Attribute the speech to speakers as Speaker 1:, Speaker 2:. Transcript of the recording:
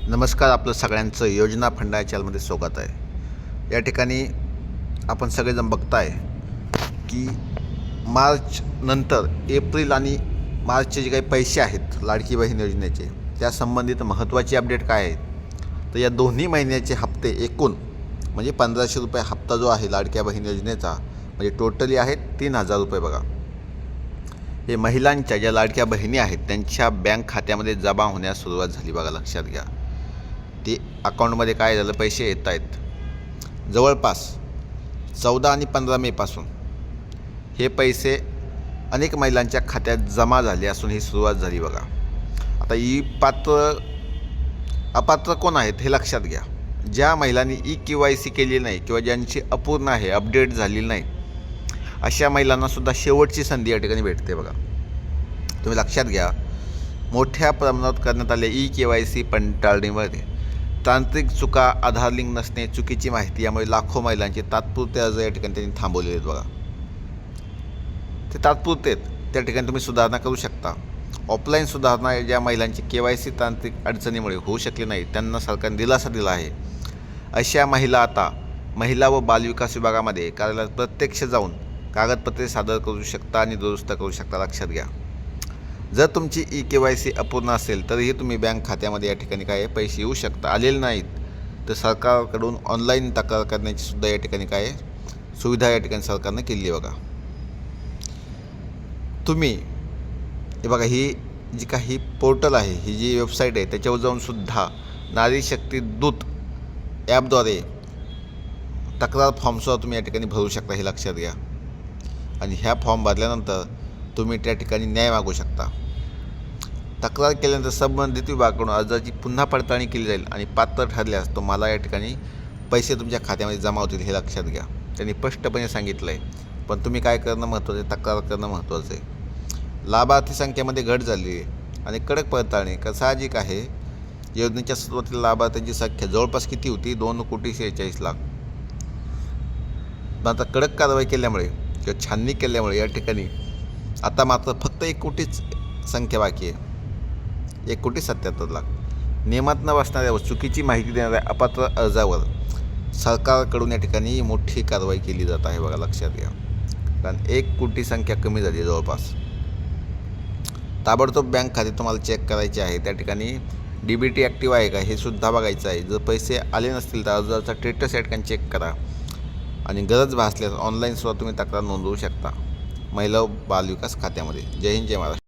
Speaker 1: नमस्कार, आपलं सगळ्यांचं योजना फंडा या चॅनलमध्ये स्वागत आहे। या ठिकाणी आपण सगळेजण बघताय की मार्च नंतर एप्रिल आणि मार्चचे जे काही पैसे आहेत लाडकी बहीण योजनेचे, त्या संबंधित महत्त्वाची अपडेट काय आहे तर या दोन्ही महिन्याचे हप्ते एकूण म्हणजे 1500 रुपये हप्ता जो आहे लाडक्या बहीण योजनेचा, म्हणजे टोटली आहेत 3000 रुपये। बघा, हे महिलांच्या ज्या लाडक्या बहिणी आहेत त्यांच्या बँक खात्यामध्ये जमा होण्यास सुरुवात झाली। बघा, लक्षात घ्या, ते अकाउंटमध्ये काय झालं, पैसे येत आहेत। जवळपास 14 आणि 15 मेपासून हे पैसे अनेक महिलांच्या खात्यात जमा झाले असून ही सुरुवात झाली। बघा, आता अपात्र कोण आहेत हे लक्षात घ्या। ज्या महिलांनी KYC केली नाही किंवा ज्यांची अपूर्ण आहे, अपडेट झालेली नाही, अशा महिलांनासुद्धा शेवटची संधी या ठिकाणी भेटते। बघा, तुम्ही लक्षात घ्या, मोठ्या प्रमाणात करण्यात आले KYC पडताळणीमध्ये तांत्रिक चुका, आधार लिंक नसणे, चुकीची माहिती यामुळे लाखो महिलांचे तात्पुरते अर्ज या ठिकाणी त्यांनी थांबवलेले आहेत। बघा, ते तात्पुरते आहेत, त्या ठिकाणी तुम्ही सुधारणा करू शकता। ऑफलाईन सुधारणा ज्या महिलांची KYC तांत्रिक अडचणीमुळे होऊ शकली नाही त्यांना सरकारने दिलासा दिला आहे। अशा महिला आता महिला व बालविकास विभागामध्ये कार्यालयात प्रत्यक्ष जाऊन कागदपत्रे सादर करू शकता आणि दुरुस्त करू शकता। लक्षात घ्या, जर तुमची KYC अपूर्ण असेल तरीही तुम्ही बँक खात्यामध्ये या ठिकाणी काय पैसे येऊ शकता। आलेले नाहीत तर सरकारकडून ऑनलाईन तक्रार करण्याची सुद्धा या ठिकाणी काय सुविधा या ठिकाणी सरकारनं केली आहे। बघा, तुम्ही हे बघा, ही जी काही पोर्टल आहे, ही जी वेबसाईट आहे, त्याच्यावर जाऊन सुद्धा नारी शक्ती दूत ॲपद्वारे तक्रार फॉर्मसुद्धा तुम्ही या ठिकाणी भरू शकता, हे लक्षात घ्या। आणि ह्या फॉर्म भरल्यानंतर तुम्ही त्या ठिकाणी न्याय मागू शकता। तक्रार केल्यानंतर संबंधित विभागाकडून अर्जाची पुन्हा पडताळणी केली जाईल आणि पात्र ठरल्यास तुम्हाला या ठिकाणी पैसे तुमच्या खात्यामध्ये जमा होतील, हे लक्षात घ्या। त्यांनी स्पष्टपणे सांगितलं आहे, पण तुम्ही काय करणं महत्त्वाचं आहे, तक्रार करणं महत्त्वाचं आहे। लाभार्थी संख्येमध्ये घट झाली आहे आणि कडक पडताळणी साहजिक आहे। योजनेच्या सुरुवातीला लाभार्थ्यांची संख्या जवळपास किती होती, 2,46,00,000। पण आता कडक कारवाई केल्यामुळे किंवा छाननी केल्यामुळे या ठिकाणी आता मात्र फक्त 1 कोटीच संख्या बाकी आहे, 1,77,00,000। नियमात न बसणाऱ्या व चुकीची माहिती देणाऱ्या अपात्र अर्जावर सरकारकडून या ठिकाणी मोठी कारवाई केली जात आहे। बघा, लक्षात घ्या, कारण 1 कोटी संख्या कमी झाली आहे जवळपास। ताबडतोब बँक खाते तुम्हाला चेक करायचे आहे, त्या ठिकाणी DBT ॲक्टिव्ह आहे का हे सुद्धा बघायचं आहे। जर पैसे आले नसतील तर अर्जाचा स्टेटस या ठिकाणी चेक करा आणि गरज भासल्यास ऑनलाईन सुद्धा तुम्ही तक्रार नोंदवू शकता महिला व बालविकास खात्यामध्ये। जय हिंद, जय महाराष्ट्र।